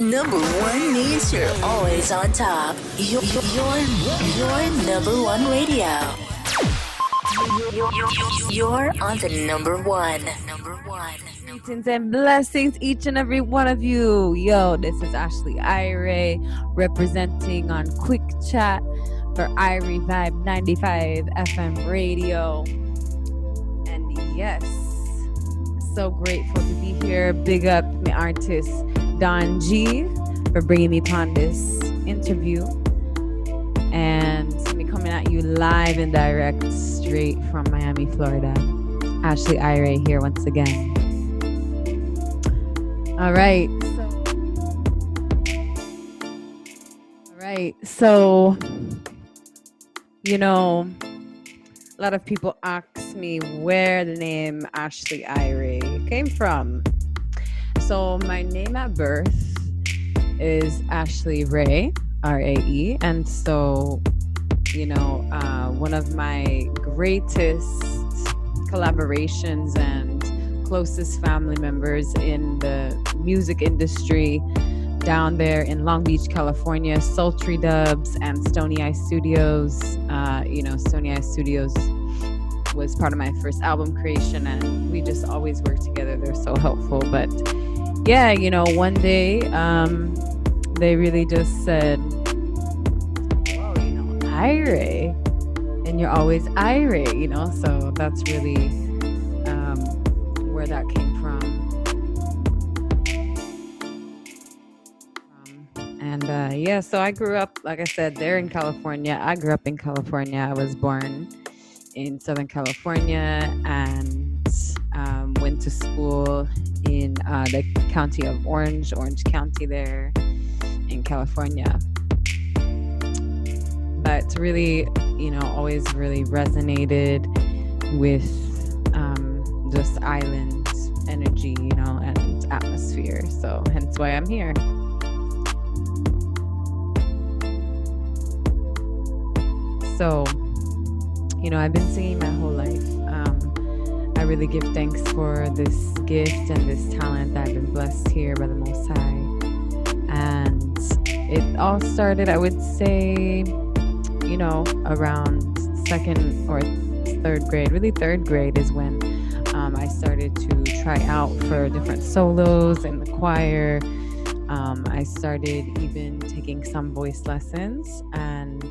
Number one means you're always on top. You're number one radio. You're on the number one. Greetings and blessings, each and every one of you. Yo, this is Ashley Irae representing on Quick Chat for Irievib95 FM Radio. And yes, so grateful to be here. Big up my artist Don G for bringing me upon this interview. And me coming at you live and direct straight from Miami, Florida. Ashley Irae here once again. All right. So, you know, a lot of people ask me where the name Ashley Irae came from. So my name at birth is Ashley Ray, R-A-E. And so, you know, one of my greatest collaborations and closest family members in the music industry down there in Long Beach, California, Sultry Dubs and Stony Eye Studios. Stony Eye Studios was part of my first album creation, and we just always work together. They're so helpful. But yeah, you know, one day they really just said, "Oh, you know, Irae, and you're always Irae," you know. So that's really where that came from. So I grew up, like I said, there in California. I grew up in California. I was born in Southern California and went to school in the county of Orange County there in California. But really, you know, always really resonated with just island energy, you know, and atmosphere. So hence why I'm here. So, you know, I've been singing my whole life. I really give thanks for this gift and this talent that I've been blessed here by the Most High. And it all started, I would say, you know, around second or third grade. Really, third grade is when I started to try out for different solos in the choir. I started even taking some voice lessons, and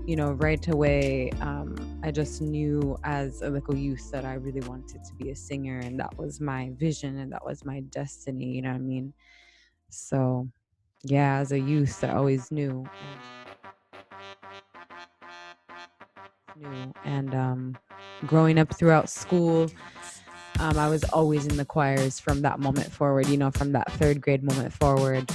you know, right away, I just knew as a little youth that I really wanted to be a singer, and that was my vision and that was my destiny, you know what I mean? So, yeah, as a youth, I always knew. And growing up throughout school, I was always in the choirs from that moment forward, you know, from that third grade moment forward.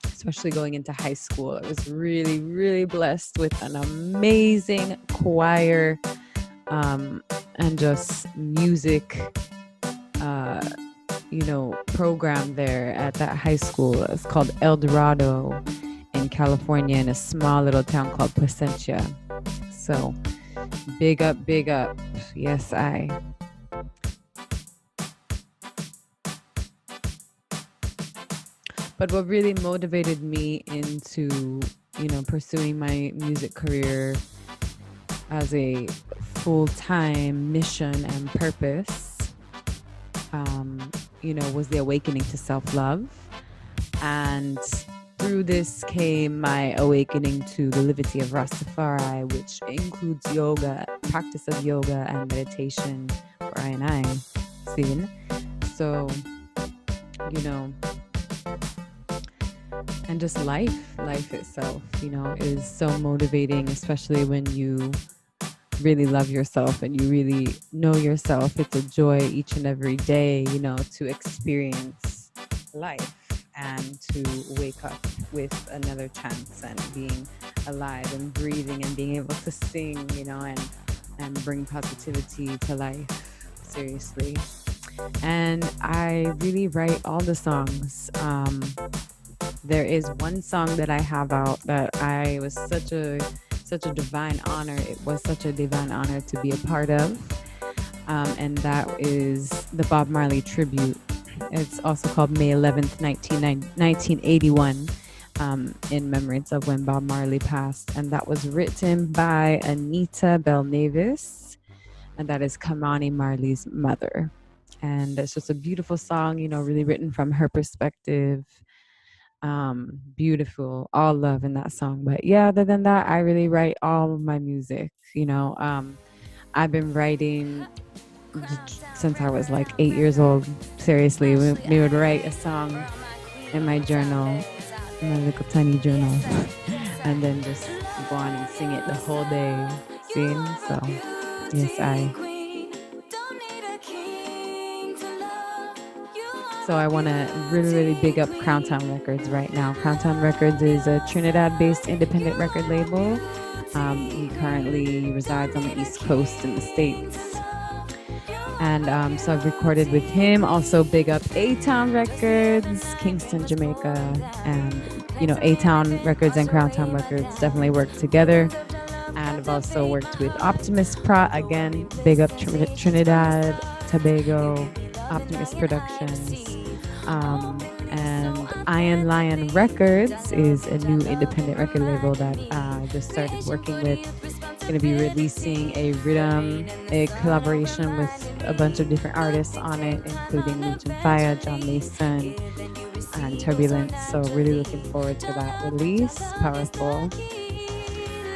Especially going into high school, I was really, really blessed with an amazing choir and just music, program there at that high school. It's called El Dorado in California, in a small little town called Placentia. So big up. Yes, I. But what really motivated me into, you know, pursuing my music career as a full-time mission and purpose, was the awakening to self-love. And through this came my awakening to the liberty of Rastafari, which includes yoga, practice of yoga and meditation for I and I, seen. So, you know, and just life itself, you know, is so motivating, especially when you really love yourself and you really know yourself. It's a joy each and every day, you know, to experience life and to wake up with another chance and being alive and breathing and being able to sing, you know, and bring positivity to life, seriously. And I really write all the songs. There is one song that I have out that I was such a divine honor. It was such a divine honor to be a part of. And that is the Bob Marley tribute It's also called May 11th, 1981, in remembrance of when Bob Marley passed. And that was written by Anita Belnavis, and that is Kamani Marley's mother. And it's just a beautiful song, really written from her perspective. Beautiful, all love in that song. But yeah, other than that, I really write all of my music. I've been writing since I was like 8 years old. Seriously, we would write a song in my journal, in my little tiny journal, and then just go on and sing it the whole day. So yes, So I want to really, really big up Crown Town Records right now. Crown Town Records is a Trinidad-based independent record label. He currently resides on the East Coast in the States. And so I've recorded with him. Also big up A-Town Records, Kingston, Jamaica. And, A-Town Records and Crown Town Records definitely work together. And I've also worked with Optimist Pro. Again, big up Trinidad, Tobago, Optimist Productions. And Iron Lion Records is a new independent record label that I just started working with. Going to be releasing a collaboration with a bunch of different artists on it, including Luton Fire, John Mason, and Turbulence. So really looking forward to that release. Powerful.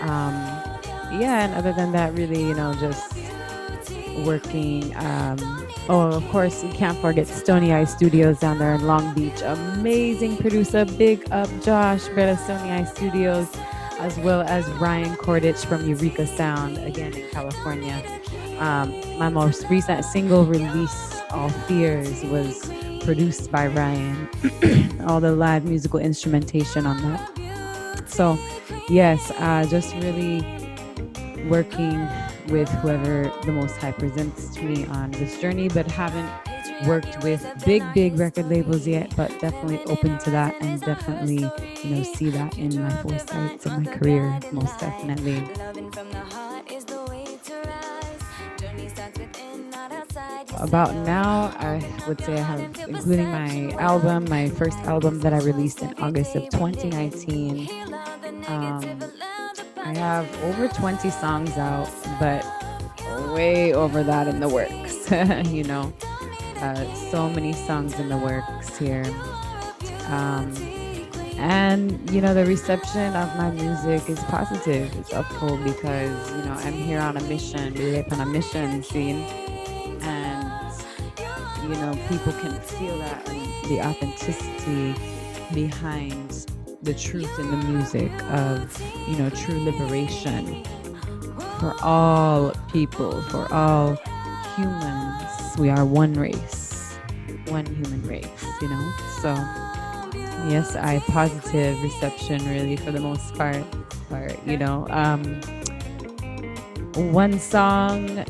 And other than that, really, just working. Of course, you can't forget Stony Eye Studios down there in Long Beach. Amazing producer. Big up Josh, brother Stony Eye Studios, as well as Ryan Cordich from Eureka Sound, again in California. My most recent single release, All Fears, was produced by Ryan. All the live musical instrumentation on that. So, yes, just really working with whoever the Most High presents to me on this journey, but haven't worked with big record labels yet, but definitely open to that, and definitely see that in my foresights of my career, most definitely. About now, I would say I have, including my first album that I released in August of 2019, I have over 20 songs out, but way over that in the works. So many songs in the works here. And the reception of my music is positive. It's upful because, I'm here on a mission, really up on a mission scene. And, people can feel that, and the authenticity behind the truth in the music of, true liberation for all people, for all humans. We are one race, one human race, So, yes, positive reception really for the most part. One song,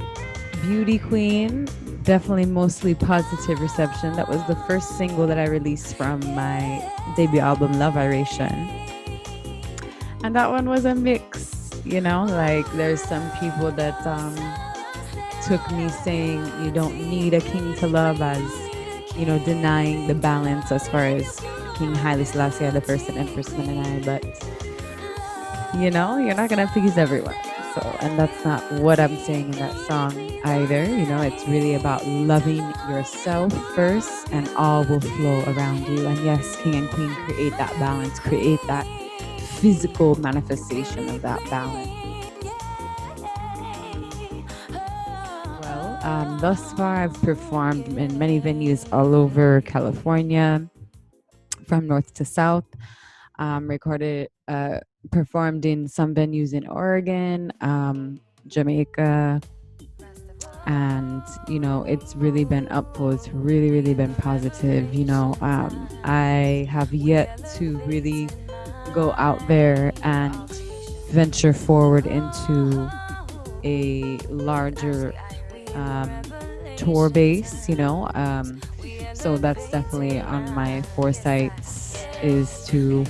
Beauty Queen, definitely mostly positive reception. That was the first single that I released from my debut album, Love Iration. And that one was a mix, like there's some people that took me saying you don't need a king to love as, denying the balance as far as King Haile Selassie, the first and Empress Menenai, but, you're not going to please everyone. So, and that's not what I'm saying in that song either. It's really about loving yourself first, and all will flow around you. And yes, King and Queen create that balance, create that physical manifestation of that balance. Well, thus far I've performed in many venues all over California, from north to south. Performed in some venues in Oregon, Jamaica, and it's really been upful. It's really, really been positive. I have yet to really go out there and venture forward into a larger tour base, so that's definitely on my foresights, is to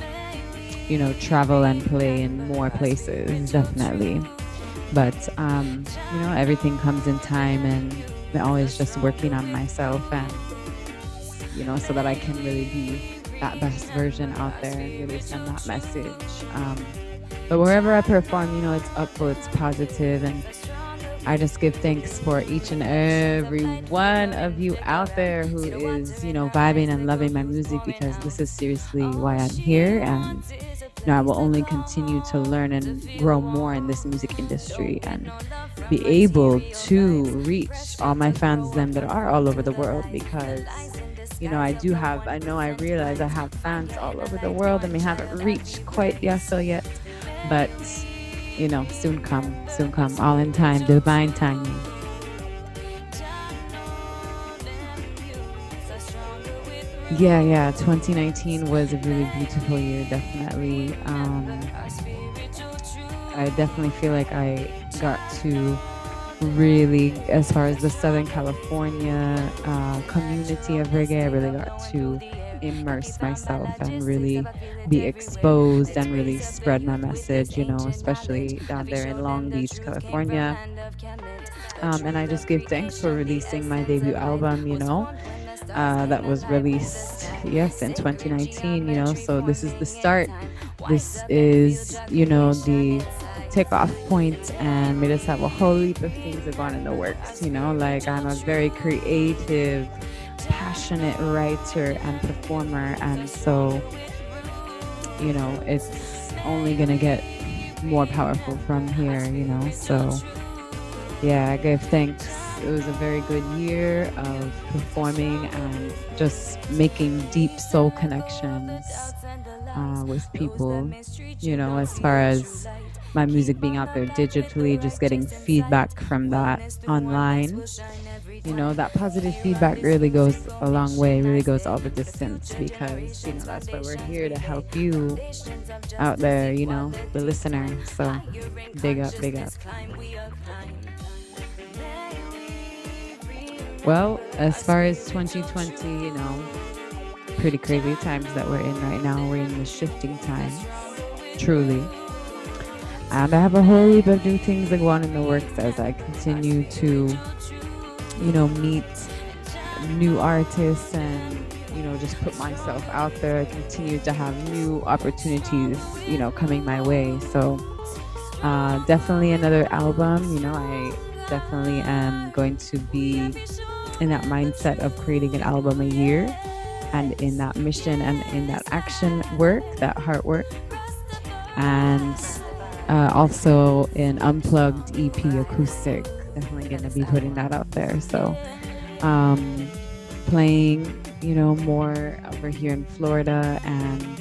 travel and play in more places, definitely. But, everything comes in time, and I'm always just working on myself and so that I can really be that best version out there and really send that message. But wherever I perform, it's upful, it's positive, and I just give thanks for each and every one of you out there who is, vibing and loving my music, because this is seriously why I'm here. And, I will only continue to learn and grow more in this music industry and be able to reach all my fans, them that are all over the world, because, I realize I have fans all over the world and we haven't reached quite yet, but soon come, all in time, divine timing. Yeah, 2019 was a really beautiful year, definitely. I definitely feel like I got to really, as far as the Southern California community of reggae, I really got to immerse myself and really be exposed and really spread my message, especially down there in Long Beach, California. And I just give thanks for releasing my debut album, that was released, yes, in 2019, so this is the start. This is, the takeoff point, and we just have a whole heap of things that gone in the works, like I'm a very creative, passionate writer and performer, and so it's only gonna get more powerful from here, so yeah, I give thanks. It was a very good year of performing and just making deep soul connections with people, as far as my music being out there digitally, just getting feedback from that online. That positive feedback really goes a long way, really goes all the distance, because, that's why we're here, to help you out there, the listener. So big up. Well, as far as 2020, pretty crazy times that we're in right now. We're in the shifting times, truly. And I have a whole heap of new things that go on in the works as I continue to, meet new artists and, just put myself out there. I continue to have new opportunities, coming my way. So definitely another album. I definitely am going to be in that mindset of creating an album a year, and in that mission and in that action work, that heart work. And also an unplugged EP acoustic, definitely going to be putting that out there. So playing, more over here in Florida, and,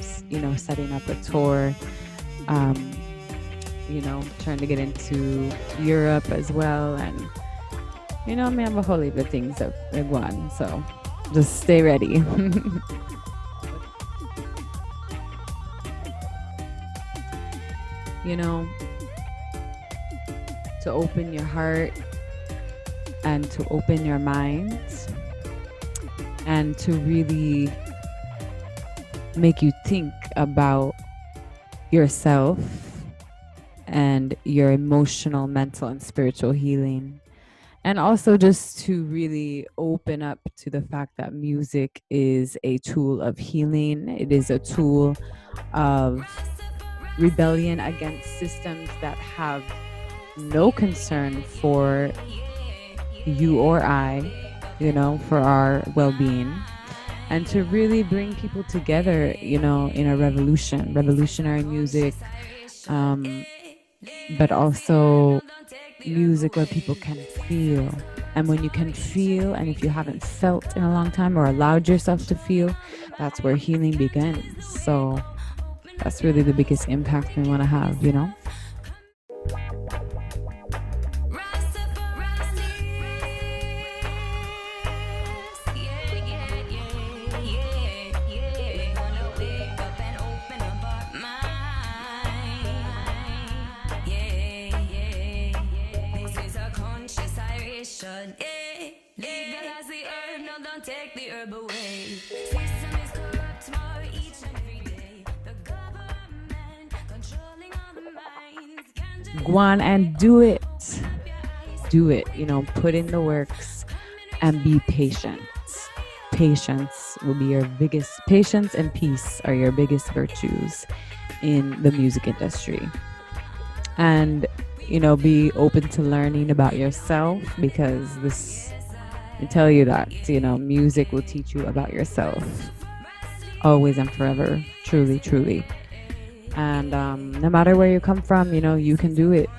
setting up a tour, trying to get into Europe as well. And, I have a whole heap of things that are going, so just stay ready. To open your heart and to open your mind and to really make you think about yourself and your emotional, mental, and spiritual healing. And also just to really open up to the fact that music is a tool of healing. It is a tool of rebellion against systems that have no concern for you or I, for our well-being. And to really bring people together, in a revolutionary music, but also music where people can feel. And when you can feel, and if you haven't felt in a long time or allowed yourself to feel, that's where healing begins. So that's really the biggest impact we want to have, Legalize the herb, no, don't take the herb away. System is corrupt more each and every day. The government controlling all the minds. Go on and do it. Do it. Put in the works and be patient. patience will be your biggest, patience and peace are your biggest virtues in the music industry. And, be open to learning about yourself, because I tell you that, music will teach you about yourself always and forever. Truly, truly. And no matter where you come from, you can do it.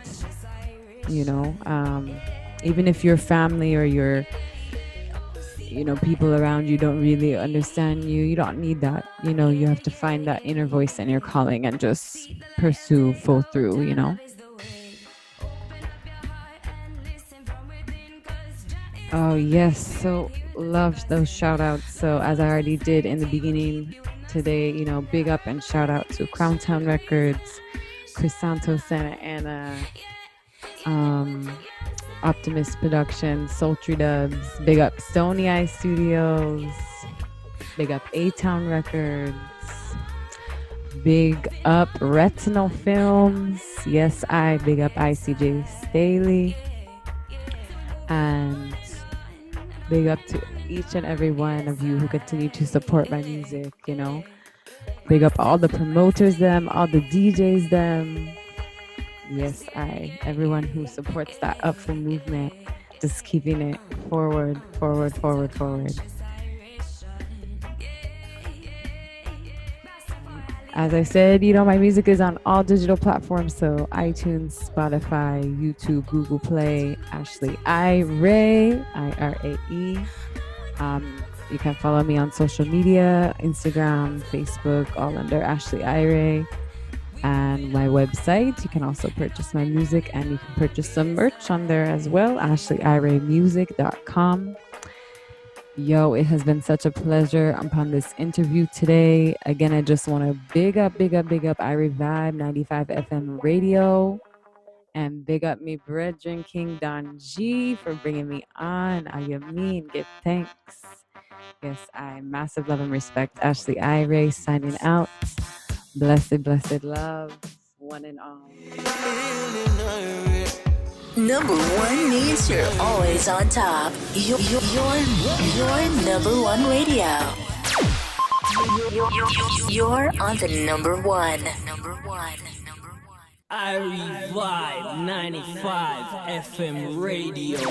Even if your family or your people around you don't really understand you, you don't need that. You have to find that inner voice in your calling and just pursue full through. Oh yes, so love those shout outs. So as I already did in the beginning today, big up and shout out to Crown Town Records, Chris Santos, Santa Ana, Optimist Productions, Sultry Dubs, big up Stony Eye Studios, big up A-Town Records, big up Retinal Films, yes, big up ICJ Staley, and big up to each and every one of you who continue to support my music, big up all the promoters them, all the DJs them. Yes, everyone who supports that upful movement, just keeping it forward. As I said, my music is on all digital platforms, so iTunes, Spotify, YouTube, Google Play, Ashley Irae, Irae. You can follow me on social media, Instagram, Facebook, all under Ashley Irae. And my website, you can also purchase my music, and you can purchase some merch on there as well, ashleyiraemusic.com. Yo, it has been such a pleasure upon this interview today. Again, I just want to big up Irievib95fm Radio, and big up me brethren King Don G for bringing me on. I mean, give thanks. Yes, massive love and respect. Ashley Irae signing out. Blessed love, one and all. Number one means you're always on top. You're number one radio. You're on the number one. Irievib95fm Radio.